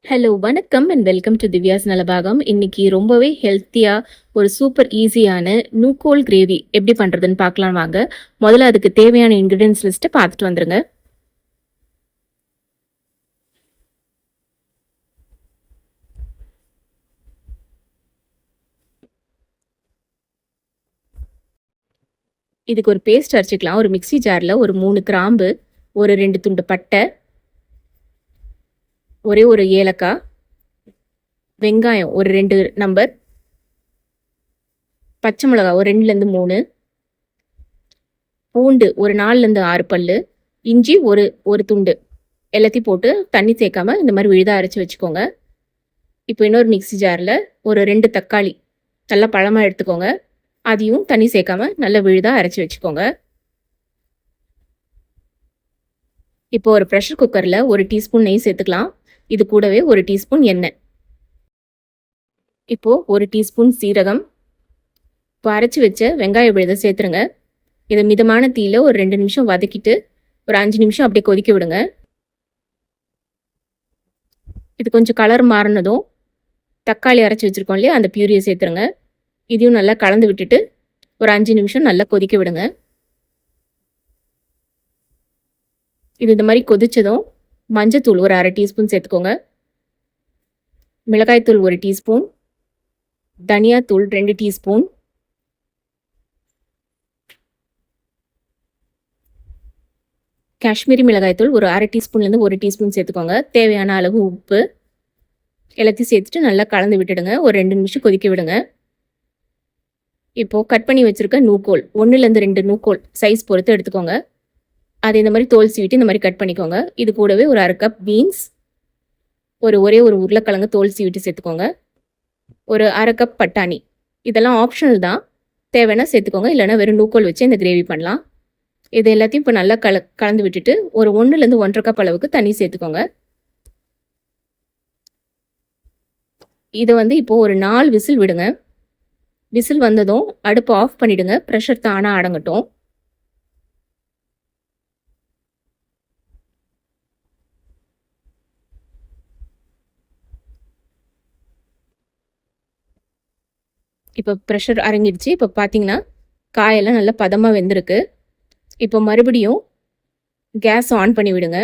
Hello வணக்கம் and welcome to Divya's Nalabagam. இன்னைக்கு ரொம்பவே ஹெல்த்தியாக ஒரு சூப்பர் ஈஸியான நூக்கோல் கிரேவி எப்படி பண்ணுறதுன்னு பார்க்கலாம் வாங்க. முதல்ல அதுக்கு தேவையான இன்க்ரீடியன்ஸ் லிஸ்ட்டை பார்த்துட்டு வந்துருங்க. இதுக்கு ஒரு பேஸ்ட் அரைச்சிக்கலாம். ஒரு மிக்சி ஜாரில் ஒரு 3 கிராம்பு, ஒரு 2 துண்டு பட்டை, ஒரே ஒரு ஏலக்காய், வெங்காயம் ஒரு 2 நம்பர், பச்சை மிளகாய் ஒரு 2லேருந்து 3, பூண்டு ஒரு 4லேருந்து 6 பல்லு, இஞ்சி ஒரு துண்டு எல்லாத்தையும் போட்டு தண்ணி சேர்க்காம இந்த மாதிரி விழுதாக அரைச்சி வச்சுக்கோங்க. இப்போ இன்னொரு மிக்சி ஜாரில் ஒரு 2 தக்காளி நல்லா பழமாக எடுத்துக்கோங்க. அதையும் தண்ணி சேர்க்காம நல்லா விழுதாக அரைச்சி வச்சுக்கோங்க. இப்போ ஒரு ப்ரெஷர் குக்கரில் 1 டீஸ்பூன் நெய் சேர்த்துக்கலாம். இது கூடவே 1 டீஸ்பூன் எண்ணெய். இப்போது 1 டீஸ்பூன் சீரகம். இப்போ அரைச்சி வச்ச வெங்காய விழுதை சேர்த்துருங்க. இதை மிதமான தீயில் ஒரு 2 நிமிஷம் வதக்கிட்டு ஒரு 5 நிமிஷம் அப்படியே கொதிக்க விடுங்க. இது கொஞ்சம் கலர் மாறினதும் தக்காளி அரைச்சி வச்சுருக்கோம் இல்லையா, அந்த பியூரியை சேர்த்துருங்க. இதையும் நல்லா கலந்து விட்டுட்டு ஒரு 5 நிமிஷம் நல்லா கொதிக்க விடுங்க. இது இந்த மாதிரி கொதிச்சதும் மஞ்சத்தூள் ஒரு 1/2 டீஸ்பூன் சேர்த்துக்கோங்க. மிளகாய்த்தூள் 1 டீஸ்பூன், தனியாத்தூள் 2 டீஸ்பூன், காஷ்மீரி மிளகாய்த்தூள் ஒரு 1/2 டீஸ்பூன்லேருந்து 1 டீஸ்பூன் சேர்த்துக்கோங்க. தேவையான அளவு உப்பு எல்லாத்தையும் சேர்த்துட்டு நல்லா கலந்து விட்டுடுங்க. ஒரு 2 நிமிஷம் கொதிக்க விடுங்க. இப்போது கட் பண்ணி வச்சுருக்க நூக்கோல் 1லேருந்து 2 நூக்கோல் சைஸ் பொறுத்து எடுத்துக்கோங்க. அதை இந்த மாதிரி தோல் சீவிட்டு இந்த மாதிரி கட் பண்ணிக்கோங்க. இது கூடவே ஒரு 1/2 கப் பீன்ஸ், ஒரே ஒரு உருளைக்கிழங்கு தோல் சீவிட்டு சேர்த்துக்கோங்க. ஒரு 1/2 கப் பட்டாணி. இதெல்லாம் ஆப்ஷனல் தான், தேவைன்னா சேர்த்துக்கோங்க, இல்லைனா வெறும் நூக்கோல் வச்சு இந்த கிரேவி பண்ணலாம். இது எல்லாத்தையும் இப்போ நல்லா கலந்து விட்டுட்டு ஒரு 1லேருந்து 1.5 கப் அளவுக்கு தண்ணி சேர்த்துக்கோங்க. இதை இப்போது ஒரு 4 விசில் விடுங்க. விசில் வந்ததும் அடுப்பு ஆஃப் பண்ணிவிடுங்க. ப்ரெஷர் தானாக அடங்கட்டும். இப்போ ப்ரெஷர் அடங்கிடுச்சு. இப்போ பார்த்தீங்கன்னா காயெல்லாம் நல்லா பதமாக வெந்திருக்கு. இப்போ மறுபடியும் கேஸ் ஆன் பண்ணி விடுங்க.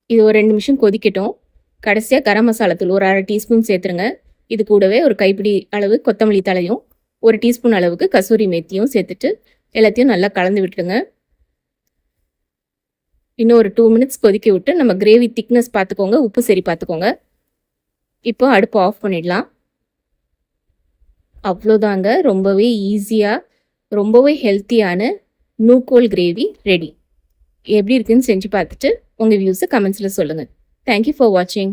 இது ஒரு 2 நிமிஷம் கொதிக்கட்டும். கடைசியாக கரம் மசாலா தூள் ஒரு 1/2 டீஸ்பூன் சேர்த்துருங்க. இது கூடவே ஒரு கைப்பிடி அளவு கொத்தமல்லி தலையும் 1 டீஸ்பூன் அளவுக்கு கசூரி மேத்தியும் சேர்த்துட்டு எல்லாத்தையும் நல்லா கலந்து விட்டுடுங்க. இன்னும் ஒரு 2 மினிட்ஸ் கொதிக்க விட்டு நம்ம கிரேவி திக்னஸ் பார்த்துக்கோங்க, உப்பு சரி பார்த்துக்கோங்க. இப்போ அடுப்பு ஆஃப் பண்ணிடலாம். அவ்வளோதாங்க, ரொம்பவே ஈஸியாக ரொம்பவே ஹெல்த்தியான நூக்கோல் கிரேவி ரெடி. எப்படி இருக்குன்னு செஞ்சு பார்த்துட்டு உங்கள் வியூஸை கமெண்ட்ஸில் சொல்லுங்கள். தேங்க்யூ ஃபார் வாட்சிங்.